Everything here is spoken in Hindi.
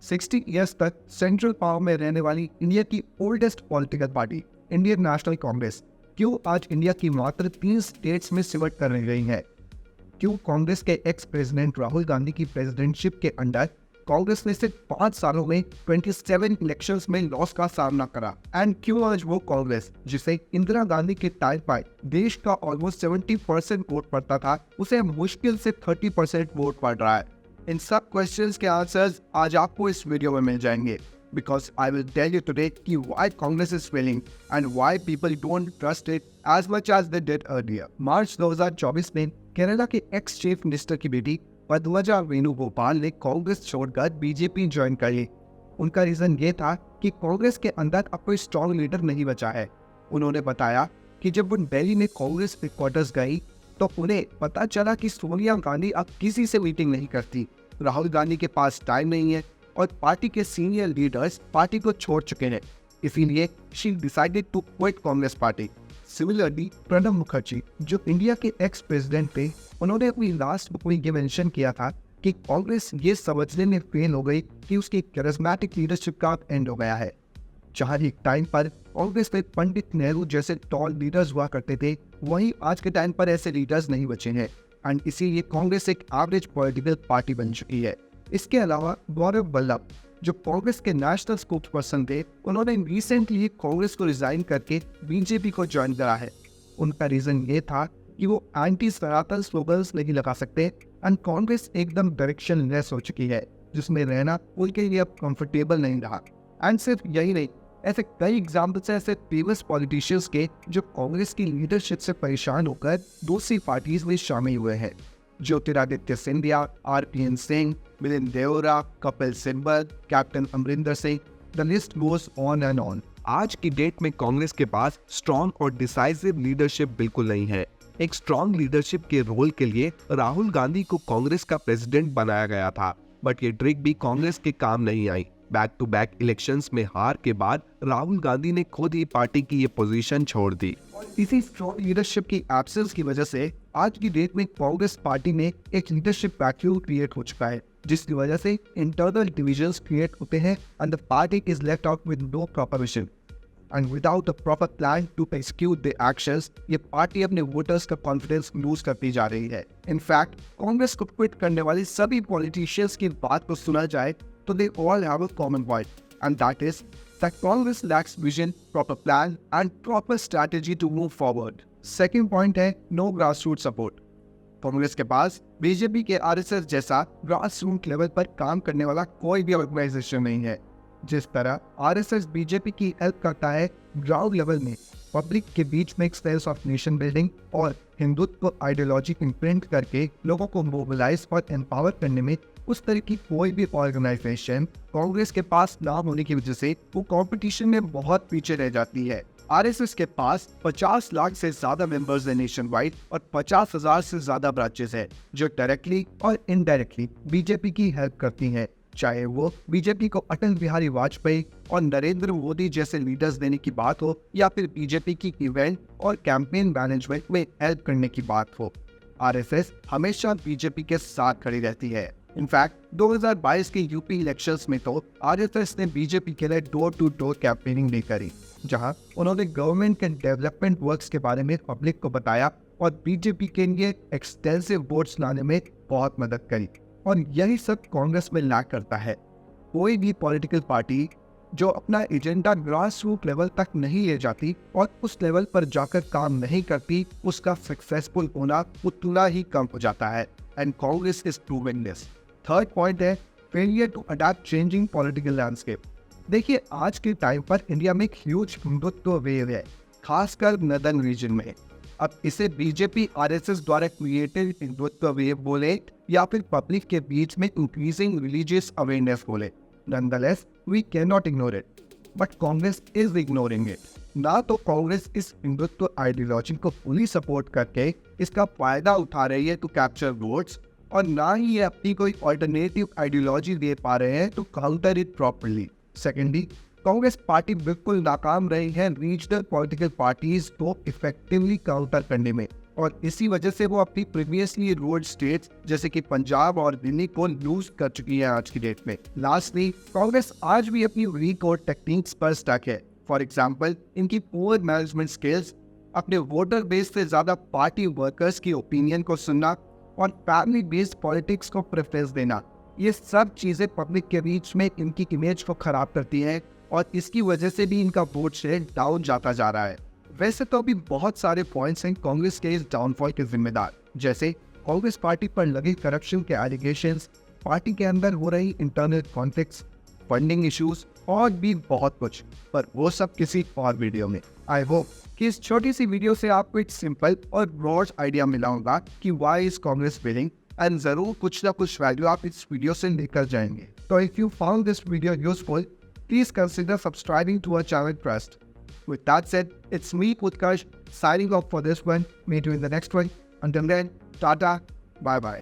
60 ईयर्स तक सेंट्रल पावर में रहने वाली इंडिया की oldest political party Indian national Congress क्यों आज इंडिया की मात्र 3 स्टेट्स में सिमट कर रह गई है? क्यों कांग्रेस के एक्स प्रेसिडेंट राहुल गांधी की प्रेसिडेंटशिप के अंडर कांग्रेस ने सिर्फ 5 सालों में 27 इलेक्शंस में लॉस का सामना करा? एंड क्यों आज वो कांग्रेस जिसे इंदिरा गांधी के टाइम पर देश का ऑलमोस्ट 70% वोट पड़ता था, उसे मुश्किल से 30% वोट पड़ रहा है? इन सब क्वेश्चंस के आंसर्स आज आपको इस वीडियो में मिल जाएंगे, because I will tell you today कि why Congress is failing and why people don't trust it as much as they did earlier. मार्च 2024 में केरला के एक्स चीफ मिनिस्टर की बेटी पद्मजा वेणुगोपाल ने कांग्रेस छोड़कर बीजेपी ज्वाइन कर ली। उनका रीजन ये था कि कांग्रेस के अंदर अब कोई स्ट्रॉन्ग लीडर नहीं बचा है। उन्होंने बताया कि जब वो दिल्ली में कांग्रेस हेडक्वार्टर्स गई तो उन्हें पता चला कि सोनिया गांधी अब किसी से मीटिंग नहीं करती, राहुल गांधी के पास टाइम नहीं है और पार्टी के सीनियर लीडर्स पार्टी को छोड़ चुके हैं। इसीलिए she decided to quit Congress party. Similarly Pranab Mukherjee जो इंडिया के एक्स प्रेसिडेंट थे, उन्होंने अपनी लास्ट बुक में ये मेंशन किया था कि कांग्रेस ये समझने में फेल हो गई कि उसकी कैरिस्मेटिक लीडरशिप का एंड हो गया है। जहाँ एक टाइम पर कांग्रेस में पंडित नेहरू जैसे टॉल लीडर्स हुआ करते थे, वहीं आज के टाइम पर ऐसे लीडर्स नहीं बचे हैं एंड इसीलिए कांग्रेस एक एवरेज पॉलिटिकल पार्टी बन चुकी है। इसके अलावा गौरव वल्लभ जो कांग्रेस के नेशनल स्पोक्स पर्सन थे, उन्होंने रिसेंटली कांग्रेस को रिजाइन करके बीजेपी को ज्वाइन करा है। उनका रीजन ये था कि वो एंटी सनातन स्लोगन्स नहीं लगा सकते एंड कांग्रेस एकदम डायरेक्शन लेस हो चुकी है, जिसमें रहना उनके लिए अब कंफर्टेबल नहीं रहा। एंड सिर्फ यही नहीं, ऐसे कई एग्जाम्पल्स हैं ऐसे फेमस पॉलिटिशियंस के जो कांग्रेस की लीडरशिप से परेशान होकर दूसरी पार्टीज में शामिल हुए हैं। Jyotiraditya Scindia, RPN Singh, Milind Deora, Kapil Sibal, captain Amarinder Singh, the list goes on and on. आज की डेट में कांग्रेस के पास स्ट्रॉन्ग और डिसाइसिव लीडरशिप बिल्कुल नहीं है। एक स्ट्रॉन्ग लीडरशिप के रोल के लिए राहुल गांधी को कांग्रेस का प्रेसिडेंट बनाया गया था, बट ये ट्रिक भी कांग्रेस के काम नहीं आई। बैक टू बैक इलेक्शंस में हार के बाद राहुल गांधी ने खुद ही पार्टी की ये पोजीशन छोड़ दी। इसी स्ट्रॉन्ग लीडरशिप की एब्सेंस की वजह से आज की डेट में कांग्रेस पार्टी में एक लीडरशिप वैक्यूम क्रिएट हो चुका है, जिसकी वजह से इंटरनल डिविजन्स क्रिएट होते हैं and the party is left out with no proper vision and without a proper plan to execute the actions. ये पार्टी अपने वोटर्स का कॉन्फिडेंस लूज करती जा रही है। इनफैक्ट कांग्रेस को क्विट करने वाले सभी पॉलिटिशियंस की बात को सुना जाए तो they all have a common point, and that is that Congress lacks vision, proper plan, and proper strategy to move forward. Second point है no grassroots support. कांग्रेस के पास बीजेपी के आरएसएस जैसा ग्रास रूट लेवल पर काम करने वाला कोई भी ऑर्गेनाइजेशन नहीं है। जिस तरह आरएसएस बीजेपी की हेल्प करता है ग्राउंड लेवल में पब्लिक के बीच में एक सेंस ऑफ नेशन बिल्डिंग और हिंदुत्व आइडियोलॉजी इम्प्रिंट करके लोगों को मोबिलाइज और एम्पावर करने में, उस तरह की कोई भी ऑर्गेनाइजेशन कांग्रेस के पास ना होने की वजह से वो कंपटीशन में बहुत पीछे रह जाती है। आरएसएस के पास 50 लाख से ज्यादा मेंबर्स है नेशन वाइड और 50,000 से ज्यादा ब्रांचेस है जो डायरेक्टली और इनडायरेक्टली बीजेपी की हेल्प करती हैं, चाहे वो बीजेपी को अटल बिहारी वाजपेयी और नरेंद्र मोदी जैसे लीडर्स देने की बात हो या फिर बीजेपी की इवेंट और कैंपेन मैनेजमेंट में हेल्प करने की बात हो। आरएसएस हमेशा बीजेपी के साथ खड़ी रहती है। इनफैक्ट 2022 के यूपी इलेक्शंस में तो आरएसएस ने बीजेपी के लिए डोर टू डोर कैंपेनिंग भी करी, जहां उन्होंने गवर्नमेंट के डेवलपमेंट वर्क्स के बारे में पब्लिक को बताया और बीजेपी के लिए एक्सटेंसिव वोट्स लाने में बहुत मदद करी। और यही सब कांग्रेस में लैक करता है। कोई भी पॉलिटिकल पार्टी जो अपना एजेंडा ग्रास रूट लेवल तक नहीं ले जाती और उस लेवल पर जाकर काम नहीं करती, उसका सक्सेसफुल होना उतना ही कम हो जाता है and Congress is proving this. Third point है failure to adapt changing political landscape. देखिए, आज के टाइम पर इंडिया में एक ह्यूज हिंदुत्व वेव है, खासकर नदन रीजन में। अब इसे बीजेपी आरएसएस द्वारा क्रिएटेड हिंदुत्व वेव बोले या फिर पब्लिक के बीच में इंक्रीजिंग रिलीजियस अवेयरनेस बोले, nonetheless we can not ignore it, but Congress is ignoring it. ना तो कांग्रेस इस हिंदुत्व आइडियोलॉजी को फुली सपोर्ट करके इसका फायदा उठा रही है टू कैप्चर वोट्स, और ना ही ये अपनी कोई ऑल्टरनेटिव आइडियोलॉजी दे पा रहे हैं to counter it properly. Secondly, Congress party बिल्कुल नाकाम रही है रीजनल पॉलिटिकल पार्टीज को इफेक्टिवली काउंटर करने में और इसी वजह से वो अपनी प्रीवियसली रूल्ड स्टेट्स जैसे कि पंजाब और दिल्ली को लूज कर चुकी है आज की डेट में। लास्टली, कांग्रेस आज भी अपनी वीक और टेक्निक्स पर स्टक है। फॉर एग्जाम्पल, इनकी पुअर मैनेजमेंट स्किल्स, अपने वोटर बेस से ज्यादा पार्टी वर्कर्स की ओपिनियन को सुनना और फैमिली बेस्ड पॉलिटिक्स को प्रेफरेंस देना, ये सब चीजें पब्लिक के बीच में इनकी इमेज को खराब करती हैं और इसकी वजह से भी इनका वोट शेयर डाउन जाता जा रहा है। वैसे तो अभी बहुत सारे पॉइंट्स हैं कांग्रेस के इस डाउनफॉल के जिम्मेदार, जैसे कांग्रेस पार्टी पर लगे करप्शन के एलिगेशंस, पार्टी के अंदर हो रही इंटरनल कॉन्फ्लिक्ट्स, फंडिंग इश्यूज और भी बहुत कुछ, पर वो सब किसी और वीडियो में। आई होप कि इस छोटी सी वीडियो से आपको एक सिंपल और ब्रॉड आइडिया मिला होगा कि why is Congress winning, and जरूर कुछ ना कुछ वैल्यू आप इस वीडियो से लेकर जाएंगे। तो if you found this video useful, please consider subscribing to our channel first. With that said, it's me, Utkarsh, signing off for this one. Meet you in the next one. Until then, tata, bye-bye.